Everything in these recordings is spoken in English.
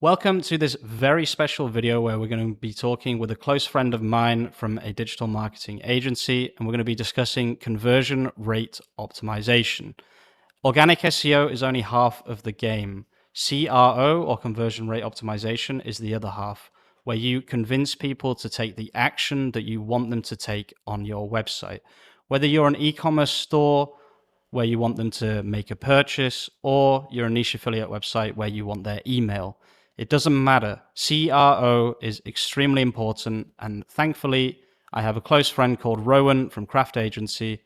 Welcome to this very special video where we're going to be talking with a close friend of mine from a digital marketing agency, and we're going to be discussing conversion rate optimization. Organic SEO is only half of the game. CRO, or conversion rate optimization, is the other half, where you convince people to take the action that you want them to take on your website. Whether you're an e-commerce store where you want them to make a purchase, or you're a niche affiliate website where you want their email. It doesn't matter. CRO is extremely important. And thankfully, I have a close friend called Rowan from Craft Agency,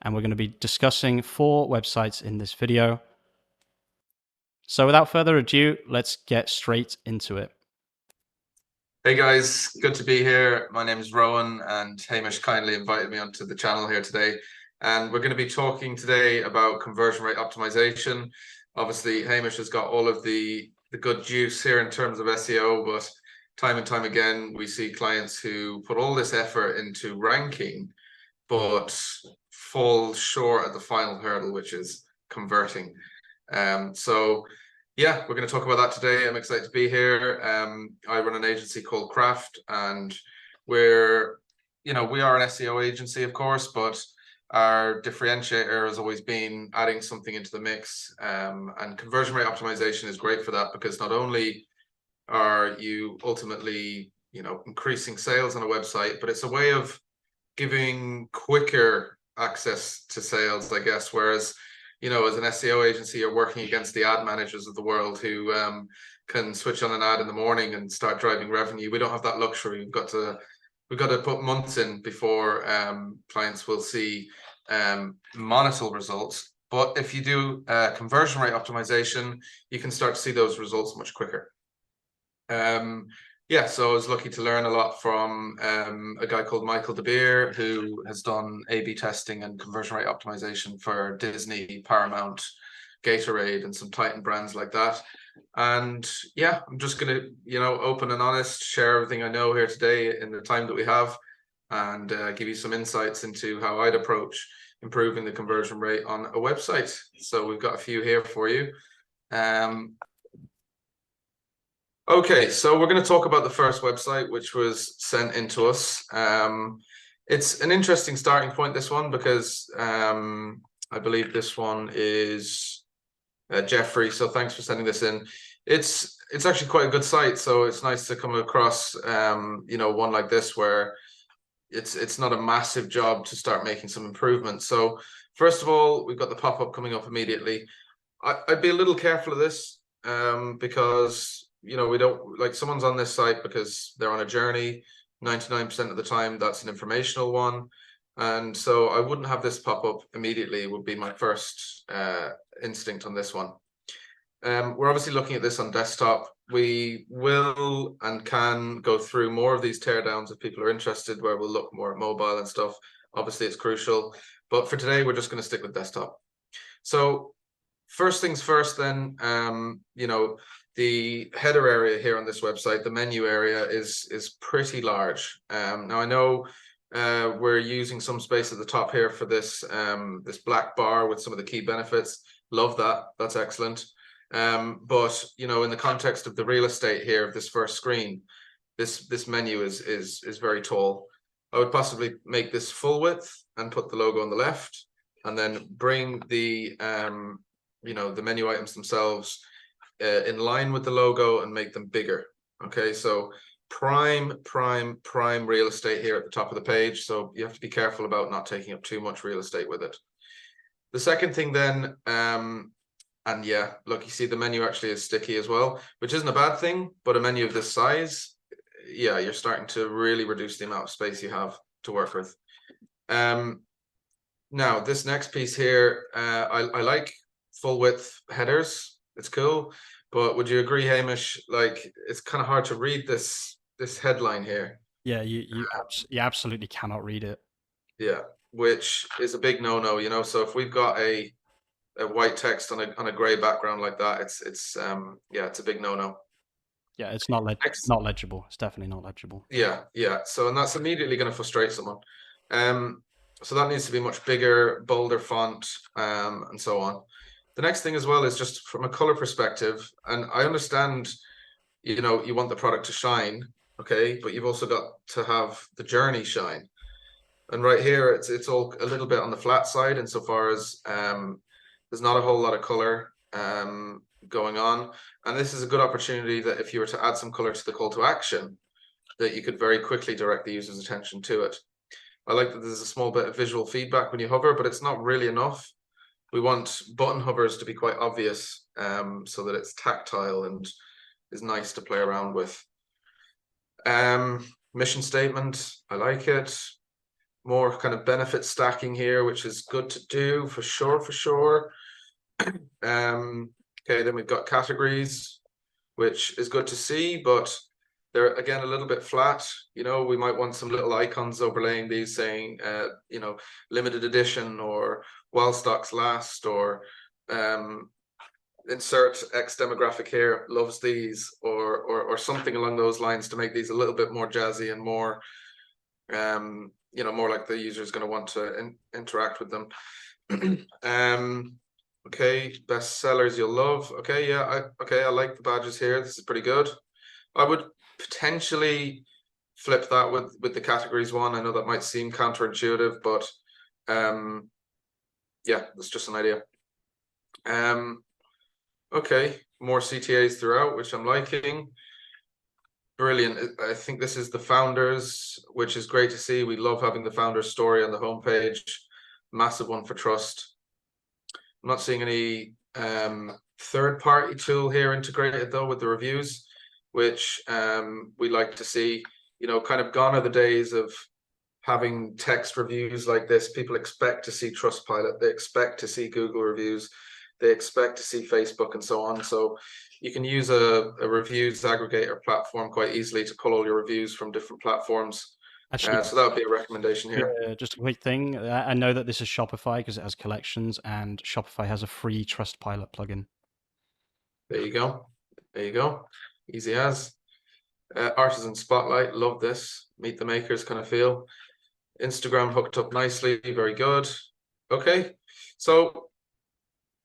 and we're going to be discussing 4 websites in this video. So without further ado, let's get straight into it. Hey guys, good to be here. My name is Rowan, and Hamish kindly invited me onto the channel here today. And we're going to be talking today about conversion rate optimization. Obviously, Hamish has got all of the good juice here in terms of SEO, but time and time again, we see clients who put all this effort into ranking, but fall short at the final hurdle, which is converting. Yeah, we're going to talk about that today. I'm excited to be here. I run an agency called Craft, and we are an SEO agency, of course, but our differentiator has always been adding something into the mix. And conversion rate optimization is great for that, because not only are you ultimately, increasing sales on a website, but it's a way of giving quicker access to sales, I guess. Whereas, as an SEO agency, you're working against the ad managers of the world who can switch on an ad in the morning and start driving revenue. We don't have that luxury. We've got to put months in before clients will see monetary results. But if you do conversion rate optimization, you can start to see those results much quicker. So I was lucky to learn a lot from a guy called Michael DeBeer, who has done A/B testing and conversion rate optimization for Disney, Paramount, Gatorade, and some Titan brands like that. And yeah, I'm just going to, open and honest, share everything I know here today in the time that we have, and give you some insights into how I'd approach improving the conversion rate on a website. So we've got a few here for you. Okay, so we're going to talk about the first website, which was sent in to us. It's an interesting starting point, this one, because I believe this one is Jeffrey. So thanks for sending this in. It's actually quite a good site, so it's nice to come across one like this where it's not a massive job to start making some improvements. So first of all, we've got the pop-up coming up immediately. I'd be a little careful of this because we don't, like, someone's on this site because they're on a journey. 99% of the time, that's an informational one. And so I wouldn't have this pop up immediately, would be my first instinct on this one. We're obviously looking at this on desktop. We will and can go through more of these teardowns if people are interested, where we'll look more at mobile and stuff. Obviously, it's crucial. But for today, we're just going to stick with desktop. So first things first, then, the header area here on this website, the menu area, is pretty large. Now I know we're using some space at the top here for this this black bar with some of the key benefits. Love that. That's excellent. But in the context of the real estate here of this first screen, this menu is very tall. I would possibly make this full width and put the logo on the left, and then bring the the menu items themselves in line with the logo and make them bigger. Okay, so prime real estate here at the top of the page, so you have to be careful about not taking up too much real estate with it. The second thing then, and yeah, look, you see the menu actually is sticky as well, which isn't a bad thing, but a menu of this size, yeah, you're starting to really reduce the amount of space you have to work with. Now this next piece here, I like full width headers. It's cool, but would you agree, Hamish, like, it's kind of hard to read this headline here? Yeah, you absolutely cannot read it. Yeah, which is a big no-no, so if we've got a white text on a gray background like that, it's a big no-no. Yeah, it's not not legible. It's definitely not legible. Yeah. So, and that's immediately going to frustrate someone. So that needs to be much bigger, bolder font, and so on. The next thing as well is just from a color perspective, and I understand you know, you want the product to shine, okay, but you've also got to have the journey shine. And right here, it's all a little bit on the flat side insofar as there's not a whole lot of color going on. And this is a good opportunity that if you were to add some color to the call to action, that you could very quickly direct the user's attention to it. I like that there's a small bit of visual feedback when you hover, but it's not really enough. We want button hovers to be quite obvious, so that it's tactile and is nice to play around with. Mission statement, I like it. More kind of benefit stacking here, which is good to do for sure. Okay, then we've got categories, which is good to see, but they're again a little bit flat. You know, we might want some little icons overlaying these saying, you know, limited edition or while stocks last, or insert X demographic here loves these, or something along those lines to make these a little bit more jazzy and more you know, more like the user is going to want to interact with them. Okay, best sellers you'll love. Okay, yeah, I like the badges here. This is pretty good. I would potentially flip that with the categories one. I know that might seem counterintuitive, but yeah, that's just an idea. Okay, more CTAs throughout, which I'm liking. Brilliant. I think this is the founders, which is great to see. We love having the founders story on the homepage. Massive one for trust. I'm not seeing any third-party tool here integrated though with the reviews, which we like to see. You know, kind of gone are the days of having text reviews like this. People expect to see Trustpilot. They expect to see Google reviews. They expect to see Facebook and so on. So you can use a reviews aggregator platform quite easily to pull all your reviews from different platforms. Actually, So that would be a recommendation here. just a quick thing. I know that this is Shopify because it has collections, and Shopify has a free Trustpilot plugin. There you go. There you go. Easy as. Artisan Spotlight, love this. Meet the makers kind of feel. Instagram hooked up nicely, very good. Okay, so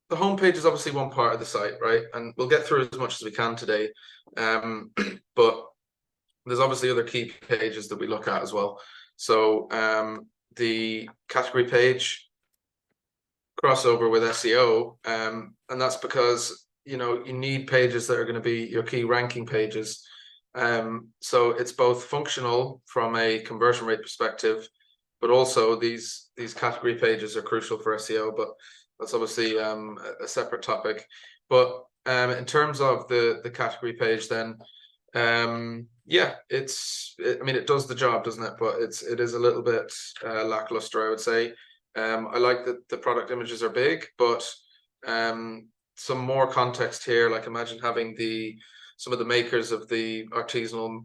the homepage is obviously one part of the site, right? And we'll get through as much as we can today. But there's obviously other key pages that we look at as well. So the category page, crossover with SEO, and that's because, you know, you need pages that are going to be your key ranking pages. So it's both functional from a conversion rate perspective, but also these category pages are crucial for SEO, but that's obviously a separate topic. But in terms of the category page, then yeah, I mean, it does the job, doesn't it? But it is a little bit lackluster, I would say. I like that the product images are big, but some more context here. Like imagine having some of the makers of the artisanal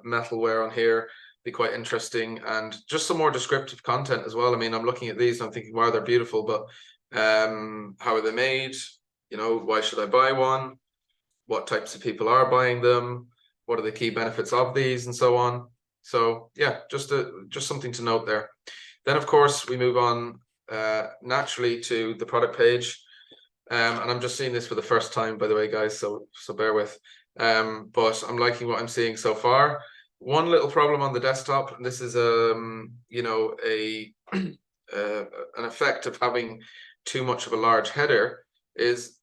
metalware on here. Be quite interesting, and just some more descriptive content as well. I mean, I'm looking at these and I'm thinking, wow, they're beautiful, but how are they made? You know, why should I buy one? What types of people are buying them? What are the key benefits of these, and so on. So yeah, just something to note there. Then of course we move on naturally to the product page, and I'm just seeing this for the first time, by the way, guys. So bear with. But I'm liking what I'm seeing so far. One little problem on the desktop, and this is you know, an effect of having too much of a large header, is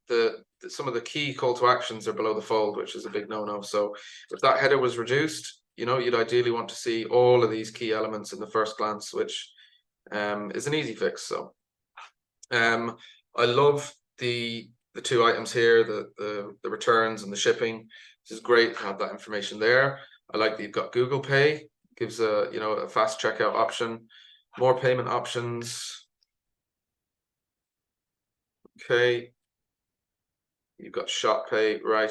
some of the key call to actions are below the fold, which is a big no-no. So if that header was reduced, you know, you'd ideally want to see all of these key elements in the first glance, which is an easy fix. So I love the two items here, the returns and the shipping. This is great to have that information there. I like that you've got Google Pay, gives a, you know, a fast checkout option, more payment options. Okay, you've got Shop Pay, right?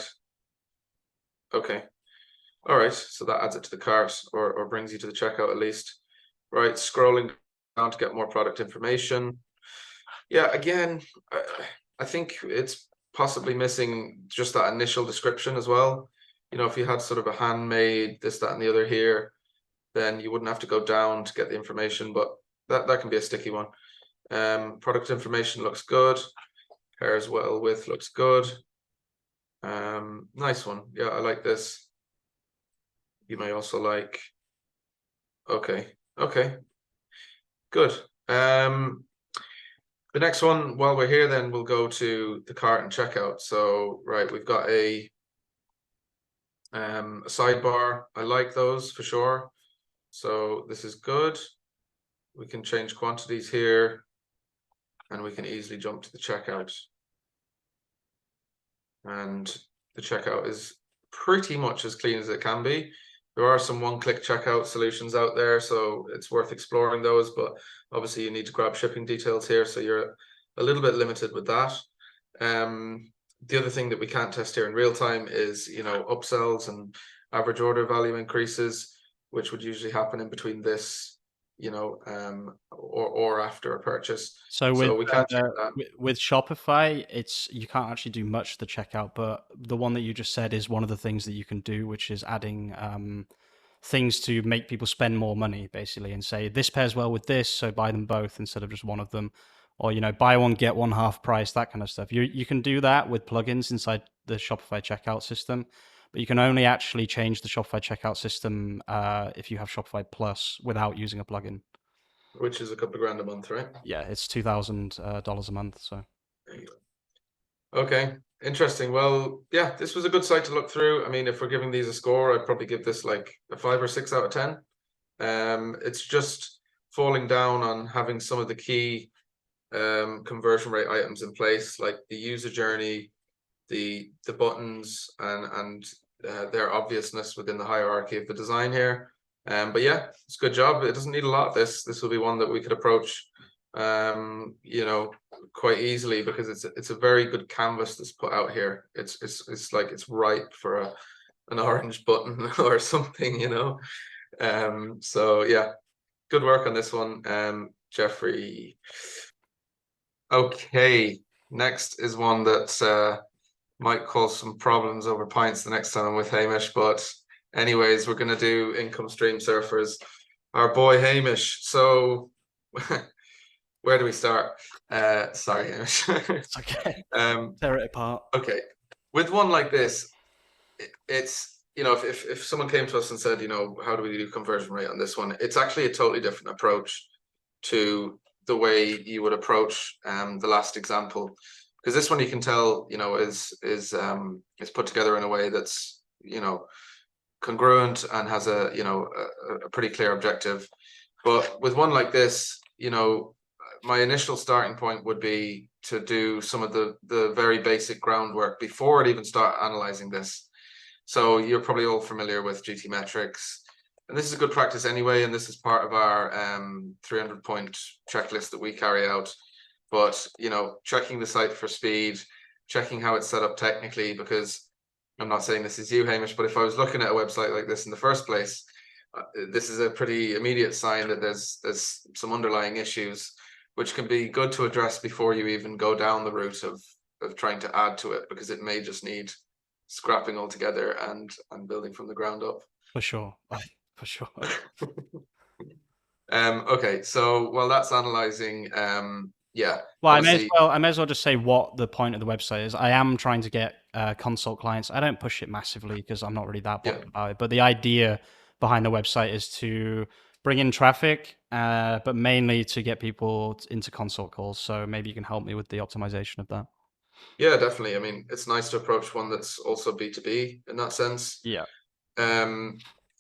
Okay, all right. So that adds it to the cart, or brings you to the checkout at least. Right, scrolling down to get more product information. Yeah, again, I think it's possibly missing just that initial description as well. You know, if you had sort of a handmade this, that, and the other here, then you wouldn't have to go down to get the information, but that can be a sticky one. Product information looks good. Pairs well with looks good. Nice one. Yeah, I like this. You may also like, okay, good. The next one, while we're here, then we'll go to the cart and checkout. So, right, we've got a sidebar. I like those for sure. So this is good. We can change quantities here, and we can easily jump to the checkout. And the checkout is pretty much as clean as it can be. There are some one-click checkout solutions out there, so it's worth exploring those, but obviously you need to grab shipping details here, so you're a little bit limited with that. The other thing that we can't test here in real time is, upsells and average order value increases, which would usually happen in between this, or after a purchase. So we can't check that. with Shopify, you can't actually do much to the checkout, but the one that you just said is one of the things that you can do, which is adding things to make people spend more money, basically, and say this pairs well with this, so buy them both instead of just one of them, or buy one get one half price, that kind of stuff. You can do that with plugins inside the Shopify checkout system, but you can only actually change the Shopify checkout system if you have Shopify Plus without using a plugin. Which is a couple of grand a month, right? Yeah, it's $2,000 a month. So There you go. Okay, interesting. Well, yeah, this was a good site to look through. I mean, if we're giving these a score, I'd probably give this like a 5 or 6 out of 10. It's just falling down on having some of the key conversion rate items in place, like the user journey, the buttons, and their obviousness within the hierarchy of the design here. But yeah, it's a good job. It doesn't need a lot. This will be one that we could approach, quite easily, because it's a very good canvas that's put out here. It's like it's ripe for an orange button or something, So yeah, good work on this one, Jeffrey. Okay, next is one that might cause some problems over pints the next time I'm with Hamish, but anyways, we're gonna do income stream surfers. Our boy Hamish. So where do we start? Sorry, Hamish. it's okay. Tear it apart. Okay, with one like this, it's if someone came to us and said, how do we do conversion rate on this one? It's actually a totally different approach to the way you would approach the last example, because this one you can tell is put together in a way that's congruent and has a pretty clear objective. But with one like this, my initial starting point would be to do some of the very basic groundwork before I'd even start analyzing this. So you're probably all familiar with GT metrics, and this is a good practice anyway, and this is part of our 300-point checklist that we carry out. But checking the site for speed, checking how it's set up technically, because I'm not saying this is you, Hamish, but if I was looking at a website like this in the first place, this is a pretty immediate sign that there's some underlying issues, which can be good to address before you even go down the route of trying to add to it, because it may just need scrapping altogether and building from the ground up. For sure. For sure. Okay, so while that's analyzing, yeah. Well, I may as well just say what the point of the website is. I am trying to get consult clients. I don't push it massively because I'm not really that bothered about it. But the idea behind the website is to bring in traffic, but mainly to get people into consult calls. So maybe you can help me with the optimization of that. Yeah, definitely. I mean, it's nice to approach one that's also B2B in that sense. Yeah.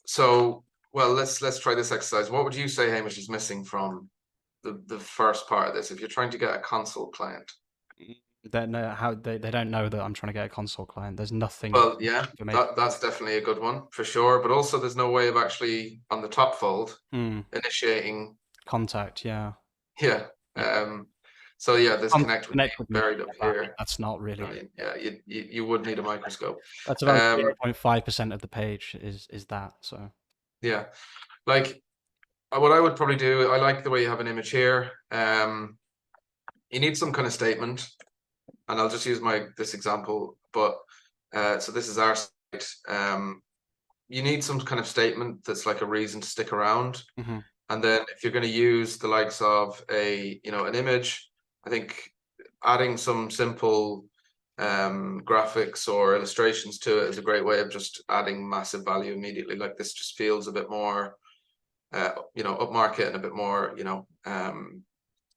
So, well, let's try this exercise. What would you say, Hamish, is missing from the first part of this? If you're trying to get a consult client, they don't know that I'm trying to get a consult client. There's nothing. Well, yeah, that's definitely a good one for sure. But also, there's no way of actually on the top fold initiating contact. Yeah. Yeah. So yeah, there's connect with buried up here. That's not really. Yeah, you would need a microscope. That's about 0.5% of the page is that. So yeah, like what I would probably do, I like the way you have an image here. You need some kind of statement, and I'll just use this example. But so this is our site. You need some kind of statement that's like a reason to stick around. And then if you're going to use the likes of an image, I think adding some simple graphics or illustrations to it is a great way of just adding massive value immediately. Like this just feels a bit more, upmarket and a bit more,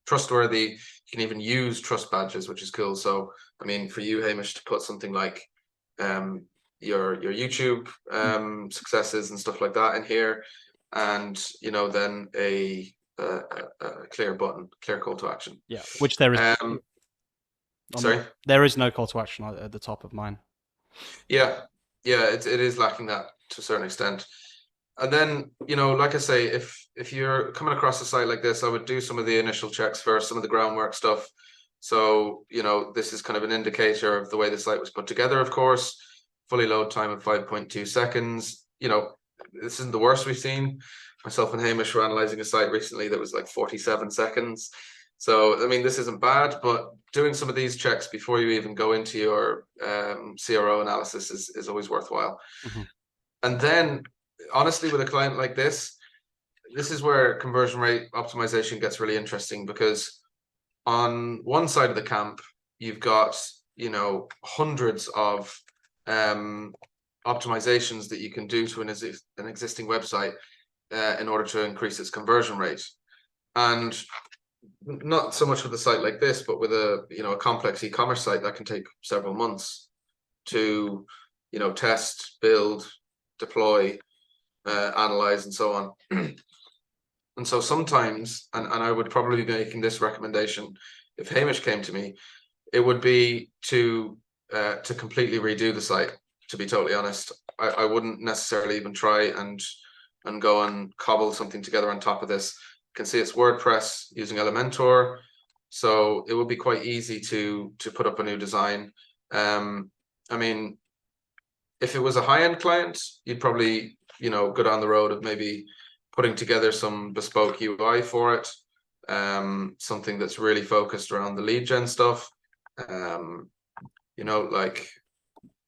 trustworthy. You can even use trust badges, which is cool. So, I mean, for you, Hamish, to put something like your YouTube successes and stuff like that in here, and then a clear button, clear call to action. Yeah, which there is. Sorry, there is no call to action at the top of mine. Yeah, it is lacking that to a certain extent. And then, like I say, if you're coming across a site like this, I would do some of the initial checks first, some of the groundwork stuff. So, this is kind of an indicator of the way the site was put together, of course. Fully load time of 5.2 seconds. This isn't the worst we've seen. Myself and Hamish were analyzing a site recently that was like 47 seconds. So, I mean, this isn't bad, but doing some of these checks before you even go into your CRO analysis is always worthwhile. Mm-hmm. And then, honestly, with a client like this is where conversion rate optimization gets really interesting, because on one side of the camp, you've got, hundreds of optimizations that you can do to an existing website in order to increase its conversion rate. And not so much with a site like this, but with a complex e-commerce site that can take several months to test, build, deploy, analyze, and so on. And so sometimes, and I would probably be making this recommendation if Hamish came to me, it would be to completely redo the site. To be totally honest, I wouldn't necessarily even try and go and cobble something together on top of this. You can see it's WordPress using Elementor, so it would be quite easy to put up a new design. I mean, if it was a high-end client, you'd probably go down the road of maybe putting together some bespoke UI for it, something that's really focused around the lead gen stuff. Like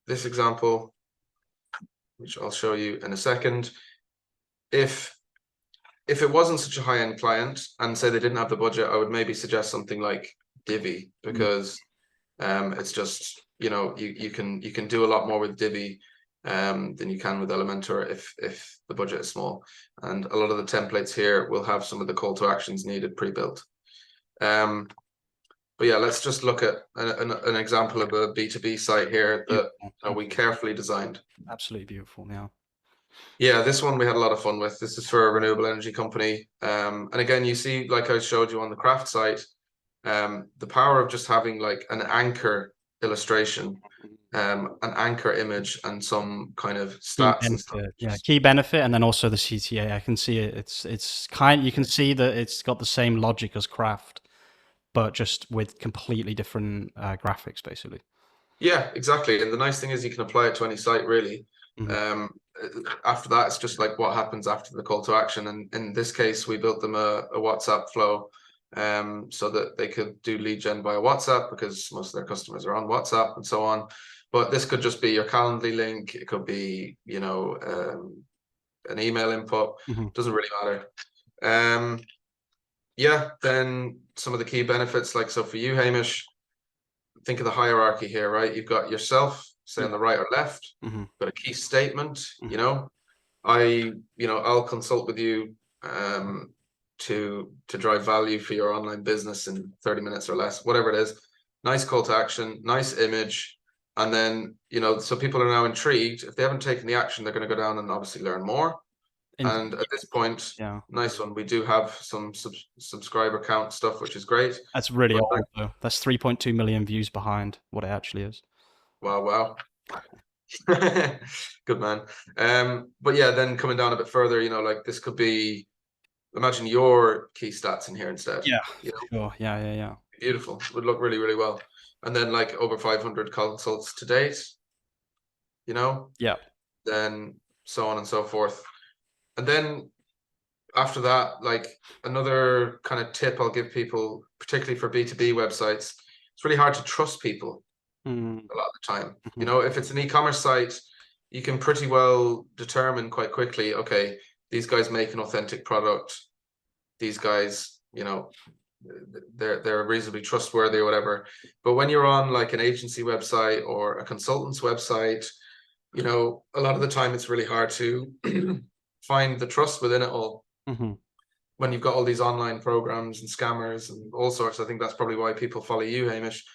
this example, which I'll show you in a second. If it wasn't such a high-end client and say they didn't have the budget, I would maybe suggest something like Divi, because it's just you can do a lot more with Divi than you can with Elementor if the budget is small. And a lot of the templates here will have some of the call to actions needed pre-built. But yeah, let's just look at an example of a B2B site here that we carefully designed. Absolutely beautiful, yeah. Yeah, this one we had a lot of fun with. This is for a renewable energy company. And again, you see, like I showed you on the craft site, the power of just having like an anchor illustration, an anchor image, and some kind of stats and stuff. Yeah, key benefit, and then also the CTA. I can see it. You can see that it's got the same logic as craft, but just with completely different graphics, basically. Yeah, exactly. And the nice thing is you can apply it to any site, really. Mm-hmm. After that, it's just like what happens after the call to action. And in this case, we built them a WhatsApp flow so that they could do lead gen via WhatsApp, because most of their customers are on WhatsApp and so on. But this could just be your Calendly link. It could be, an email input. Mm-hmm. Doesn't really matter. Yeah, then some of the key benefits, like, so for you, Hamish, think of the hierarchy here, right? You've got yourself, say on the right or left, mm-hmm. Got a key statement, mm-hmm. I'll consult with you to drive value for your online business in 30 minutes or less, whatever it is. Nice call to action, nice image. And then, so people are now intrigued. If they haven't taken the action, they're going to go down and obviously learn more. And at this point, yeah, nice one. We do have some subscriber count stuff, which is great. That's really old, though. That's 3.2 million views behind what it actually is. Wow. Good man. But yeah, then coming down a bit further, like this could be, imagine your key stats in here instead. Yeah, sure. Yeah. Beautiful. Would look really, really well. And then like over 500 consults to date, Yeah. Then so on and so forth. And then after that, like another kind of tip I'll give people, particularly for B2B websites, it's really hard to trust people a lot of the time. Mm-hmm. If it's an e-commerce site, you can pretty well determine quite quickly, okay, these guys make an authentic product. These guys, they're reasonably trustworthy or whatever. But when you're on like an agency website or a consultant's website, you know, a lot of the time it's really hard to find the trust within it all. Mm-hmm. When you've got all these online programs and scammers and all sorts. I think that's probably why people follow you, Hamish.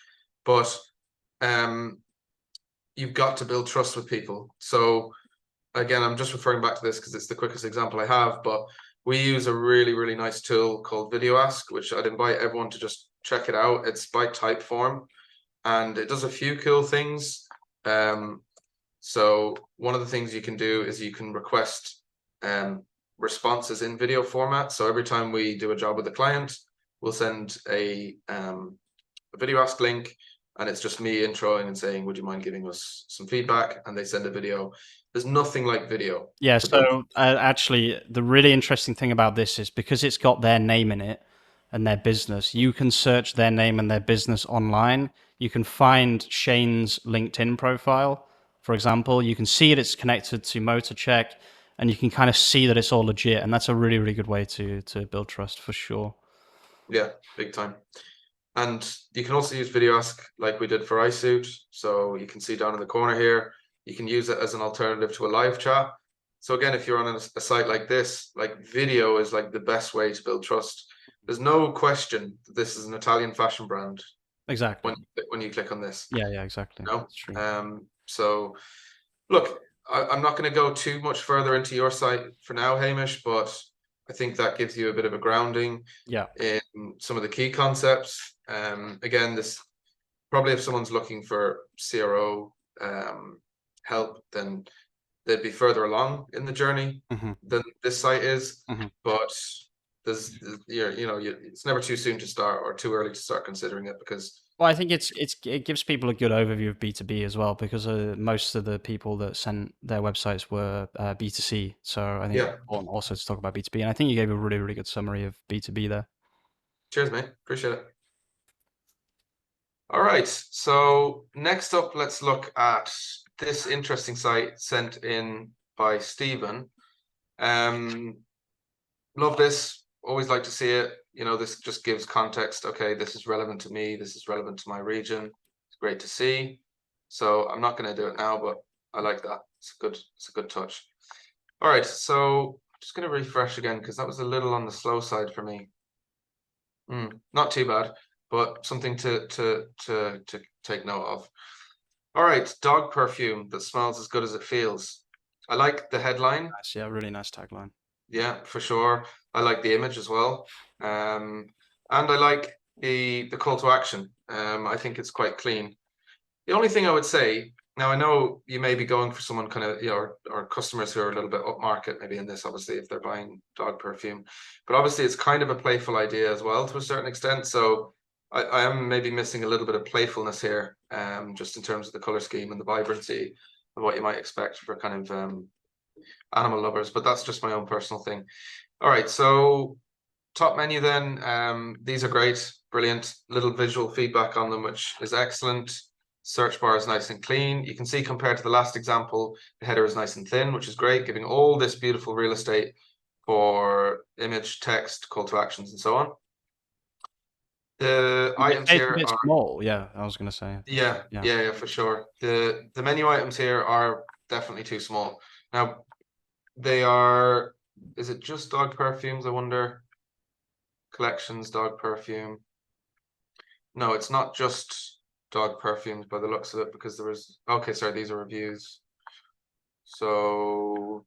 But you've got to build trust with people. So again, I'm just referring back to this because it's the quickest example I have, but we use a really, really nice tool called Video Ask, which I'd invite everyone to just check it out. It's by Typeform and it does a few cool things. So one of the things you can do is you can request responses in video format. So every time we do a job with a client, we'll send a Video Ask link, and it's just me introing and saying, would you mind giving us some feedback? And they send a video. There's nothing like video. Yeah, so actually, the really interesting thing about this is because it's got their name in it and their business, you can search their name and their business online. You can find Shane's LinkedIn profile, for example. You can see it's connected to MotorCheck, and you can kind of see that it's all legit. And that's a really, really good way to build trust for sure. Yeah, big time. And you can also use Video Ask like we did for iSuit. So you can see down in the corner here, you can use it as an alternative to a live chat. So again, if you're on a site like this, like video is like the best way to build trust. There's no question that this is an Italian fashion brand. Exactly. When you click on this. Yeah, exactly. No? That's true. So look, I'm not going to go too much further into your site for now, Hamish, but I think that gives you a bit of a grounding in some of the key concepts. Again, this probably if someone's looking for CRO help, then they'd be further along in the journey than this site is. But there's it's never too soon to start or too early to start considering it, because well, I think it gives people a good overview of B2B as well, because most of the people that sent their websites were B2C. So I think it's important also to talk about B2B. And I think you gave a really, really good summary of B2B there. Cheers, mate. Appreciate it. All right. So next up, let's look at this interesting site sent in by Stephen. Love this. Always like to see it. You know, this just gives context. Okay, this is relevant to me. This is relevant to my region. It's great to see. So I'm not going to do it now, but I like that. It's a good touch. All right, so just going to refresh again because that was a little on the slow side for me. Not too bad, but something to take note of. All right, dog perfume that smells as good as it feels. I like the headline. Nice, yeah, really nice tagline. Yeah, for sure. I like the image as well. And I like the call to action. I think it's quite clean. The only thing I would say, now I know you may be going for someone kind of, or customers who are a little bit upmarket maybe in this, obviously, if they're buying dog perfume. But obviously it's kind of a playful idea as well to a certain extent. So I am maybe missing a little bit of playfulness here, just in terms of the color scheme and the vibrancy of what you might expect for kind of animal lovers, but that's just my own personal thing. All right, so top menu then. These are great, brilliant. Little visual feedback on them, which is excellent. Search bar is nice and clean. You can see compared to the last example, the header is nice and thin, which is great, giving all this beautiful real estate for image, text, call to actions, and so on. The items here are small. Yeah, I was going to say. Yeah, for sure. The menu items here are definitely too small. Now, they are, is it just dog perfumes, I wonder? Collections, dog perfume. No, it's not just dog perfumes by the looks of it, because there was, okay, sorry, these are reviews. So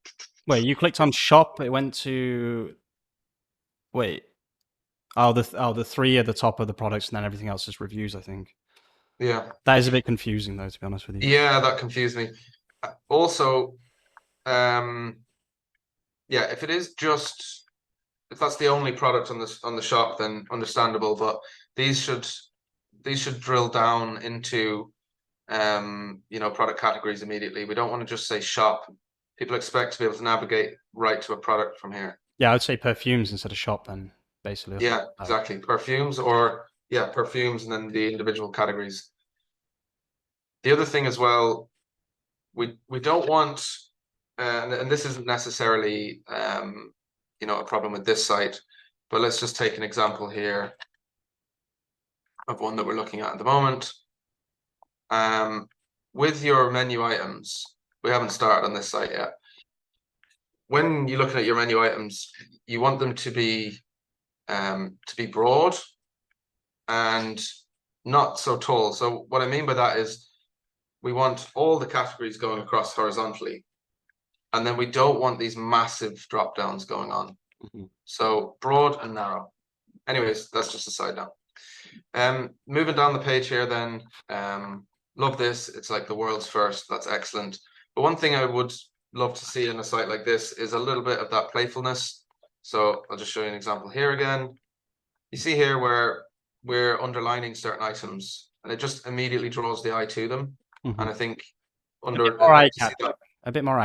wait, you clicked on shop, it went to, wait, the three at the top of the products, and then everything else is reviews, I think. Yeah, that is a bit confusing though, to be honest with you. Yeah, that confused me. Also, yeah, if it is just, if that's the only product on the shop, then understandable. But these should drill down into product categories immediately. We don't want to just say shop. People expect to be able to navigate right to a product from here. Yeah, I would say perfumes instead of shop then, basically. Yeah, exactly. Perfumes, or perfumes, and then the individual categories. The other thing as well, we don't want, and this isn't necessarily a problem with this site, but let's just take an example here. of one that we're looking at the moment. With your menu items, we haven't started on this site yet. When you're looking at your menu items, you want them to be broad and not so tall. So what I mean by that is we want all the categories going across horizontally, and then we don't want these massive drop downs going on. So broad and narrow. Anyways, that's just a side note. Moving down the page here then, love this. It's like the world's first. That's excellent. But one thing I would love to see in a site like this is a little bit of that playfulness. So I'll just show you an example here again. You see here where we're underlining certain items, and it just immediately draws the eye to them. And I think a bit more eye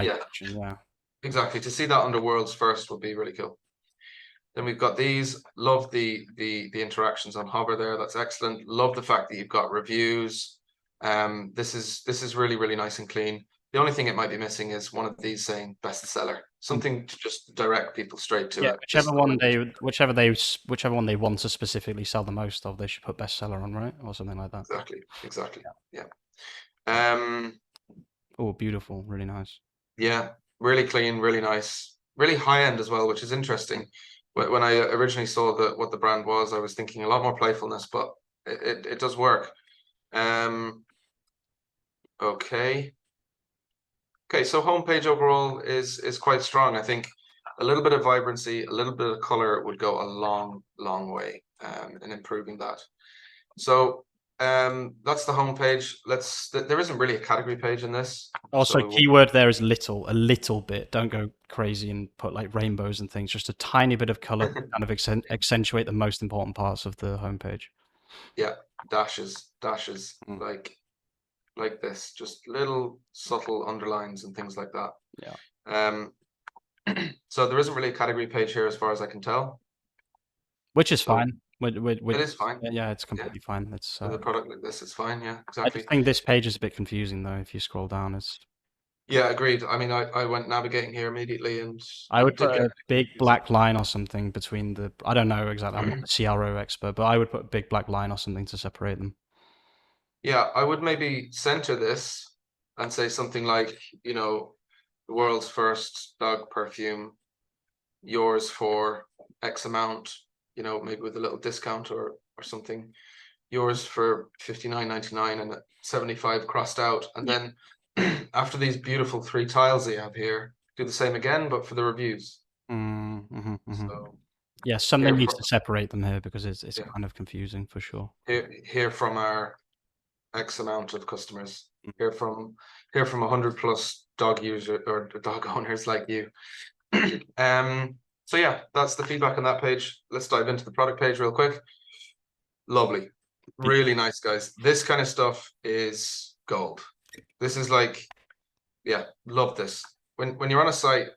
yeah, catching, yeah. Exactly. To see that under world's first would be really cool. Then we've got these. Love the interactions on hover there. That's excellent. Love the fact that you've got reviews. This is really, really nice and clean. The only thing it might be missing is one of these saying bestseller, something to just direct people straight to it. Whichever one they want to specifically sell the most of, they should put bestseller on, right, or something like that. Exactly. Yeah. Oh, beautiful, really nice. Yeah, really clean, really nice, really high end as well, which is interesting. When I originally saw what the brand was, I was thinking a lot more playfulness, but it does work. Okay, so homepage overall is quite strong. I think a little bit of vibrancy, a little bit of color would go a long way in improving that. So that's the homepage. There isn't really a category page in this. Also, so keyword there is little, a little bit. Don't go crazy and put like rainbows and things. Just a tiny bit of color to kind of accentuate the most important parts of the homepage. Yeah, dashes, like this, just little subtle underlines and things like that. Yeah. So there isn't really a category page here as far as I can tell. Which is fine. It is fine. Yeah, it's completely fine. It's with a product like this, it's fine. Yeah, exactly. I think this page is a bit confusing though. If you scroll down, it's. Yeah, agreed. I mean, I went navigating here immediately, and I would put a big black line or something between the. I don't know exactly. I'm not a CRO expert, but I would put a big black line or something to separate them. Yeah, I would maybe center this and say something like, the world's first dog perfume, yours for X amount, maybe with a little discount or something, yours for $59.99 and 75 crossed out. And then after these beautiful 3 tiles that you have here, do the same again, but for the reviews. So, yeah, something needs to separate them here because it's kind of confusing for sure. Here from our X amount of customers, hear from 100+ dog user or dog owners like you. So yeah, that's the feedback on that page. Let's dive into the product page real quick. Lovely, really nice, guys. This kind of stuff is gold. This is like, yeah, love this. When you're on a site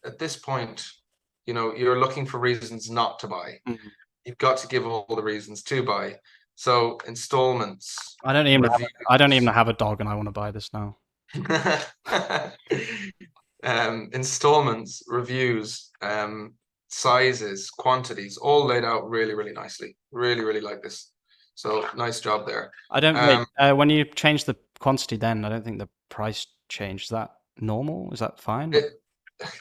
at this point, you're looking for reasons not to buy. You've got to give all the reasons to buy. So installments. I don't even have a dog, and I want to buy this now. Installments, reviews, sizes, quantities, all laid out really, really nicely. Really like this. So nice job there. I don't when you change the quantity, then I don't think the price changed. Is that normal? Is that fine?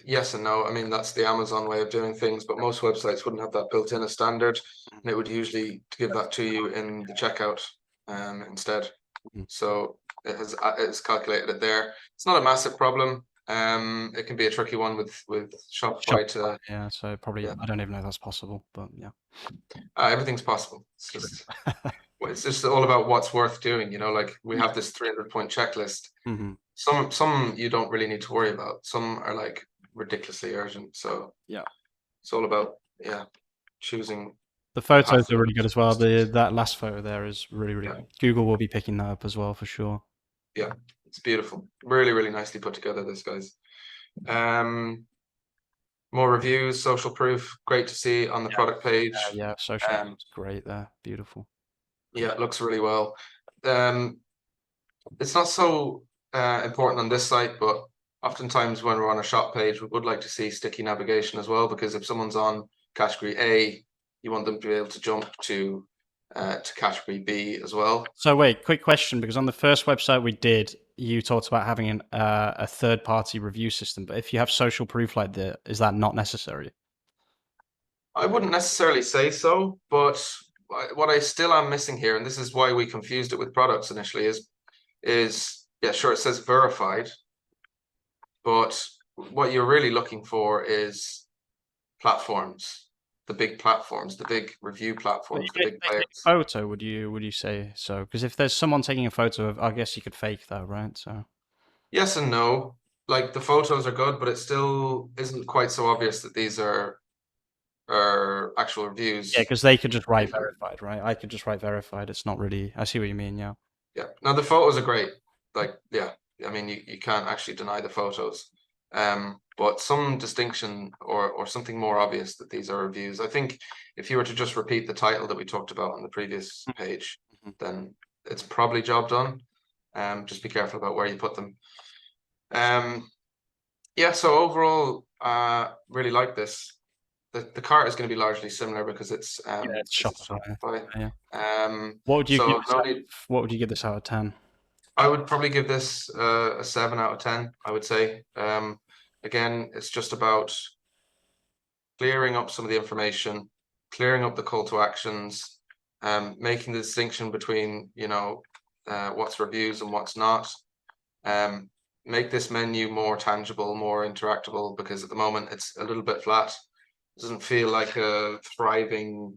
Yes and no. I mean, that's the Amazon way of doing things, but most websites wouldn't have that built in as standard, and it would usually give that to you in the checkout instead. So it's calculated it there. It's not a massive problem. It can be a tricky one with Shopify. Yeah, so probably I don't even know if that's possible, but yeah. Everything's possible. It's just it's just all about what's worth doing. Like we have this 300-point checklist. Some you don't really need to worry about. Some are like ridiculously urgent. So yeah, it's all about choosing. The photos are really good as well. That last photo there is really good. Google will be picking that up as well for sure. Yeah, it's beautiful. Really nicely put together, this, guys. More reviews, social proof, great to see on the product page. Yeah, social is great there, beautiful. Yeah, it looks really well. It's not so important on this site, but oftentimes when we're on a shop page, we would like to see sticky navigation as well, because if someone's on category A, you want them to be able to jump to to category B as well. So wait, quick question, because on the first website we did, you talked about having a third-party review system, but if you have social proof like that, is that not necessary? I wouldn't necessarily say so, but what I still am missing here, and this is why we confused it with products initially, is yeah, sure, it says verified, but what you're really looking for is platforms, the big platforms, the big review But platforms, the if big they take players. a photo, would you say so? Because if there's someone taking a photo of, I guess you could fake that, right? So Yes and no. Like the photos are good, but it still isn't quite so obvious that these are actual yeah, reviews. because they could just write verified, right? I could just write verified. It's not really. I see what you mean. Yeah. Yeah. Now the photos are great. Like, yeah, I mean you can't actually deny the photos. But some distinction or something more obvious that these are reviews. I think if you were to just repeat the title that we talked about on the previous page, Mhm. then it's probably job done. Just be careful about where you put them. Yeah, so overall, really like this. The cart is going to be largely similar because it's Yeah, it's it's a Shopify. Shopify. Yeah. Um, What would you give so this no out need. What would you give this out of 10? I would probably give this a 7 out of 10. I would say. Again, it's just about clearing up some of the information, clearing up the call to actions, making the distinction between what's reviews and what's not. Make this menu more tangible, more interactable, because at the moment it's a little bit flat. It doesn't feel like a thriving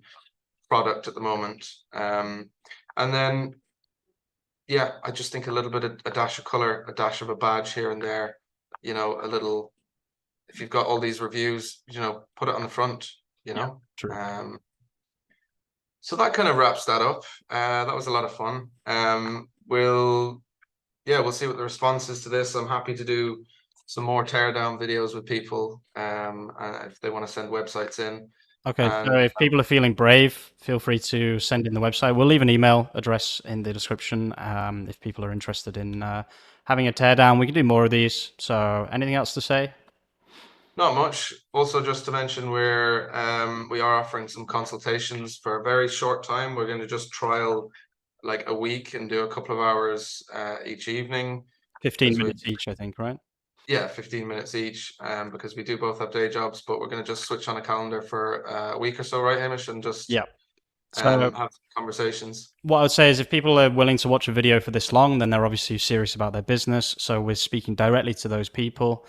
product at the moment. And then, yeah, I just think a little bit of a dash of color, a dash of a badge here and there, a little, if you've got all these reviews, put it on the front, you Yeah, know. true. So that kind of wraps that up. That was a lot of fun. We'll see what the response is to this. I'm happy to do some more teardown videos with people if they want to send websites in. Okay, so And if people are feeling brave, feel free to send in the website. We'll leave an email address in the description if people are interested in having a teardown. We can do more of these. So, anything else to say? not much. Also, just to mention, we are offering some consultations for a very short time. We're going to just trial like a week and do a couple of hours each evening 15 because we minutes each, I think, right? yeah, 15 minutes each, because we do both have day jobs, but we're going to just switch on a calendar for a week or so, right, Hamish, and just Yeah. So, have conversations. what I would say is if people are willing to watch a video for this long, then they're obviously serious about their business. So, we're speaking directly to those people.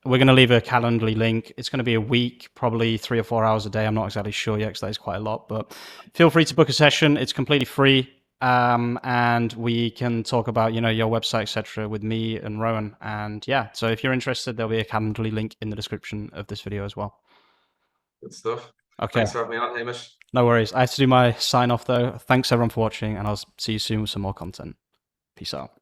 We're going to leave a Calendly link. It's going to be a week, probably 3 or 4 hours a day. I'm not exactly sure yet because that is quite a lot, but feel free to book a session. It's completely free. And we can talk about, your website, etc., with me and Rowan. And yeah, so if you're interested, there'll be a Calendly link in the description of this video as well. Good stuff. Okay, Thanks for having me on, Hamish. no worries. I have to do my sign off though. Thanks everyone for watching, and I'll see you soon with some more content. Peace out.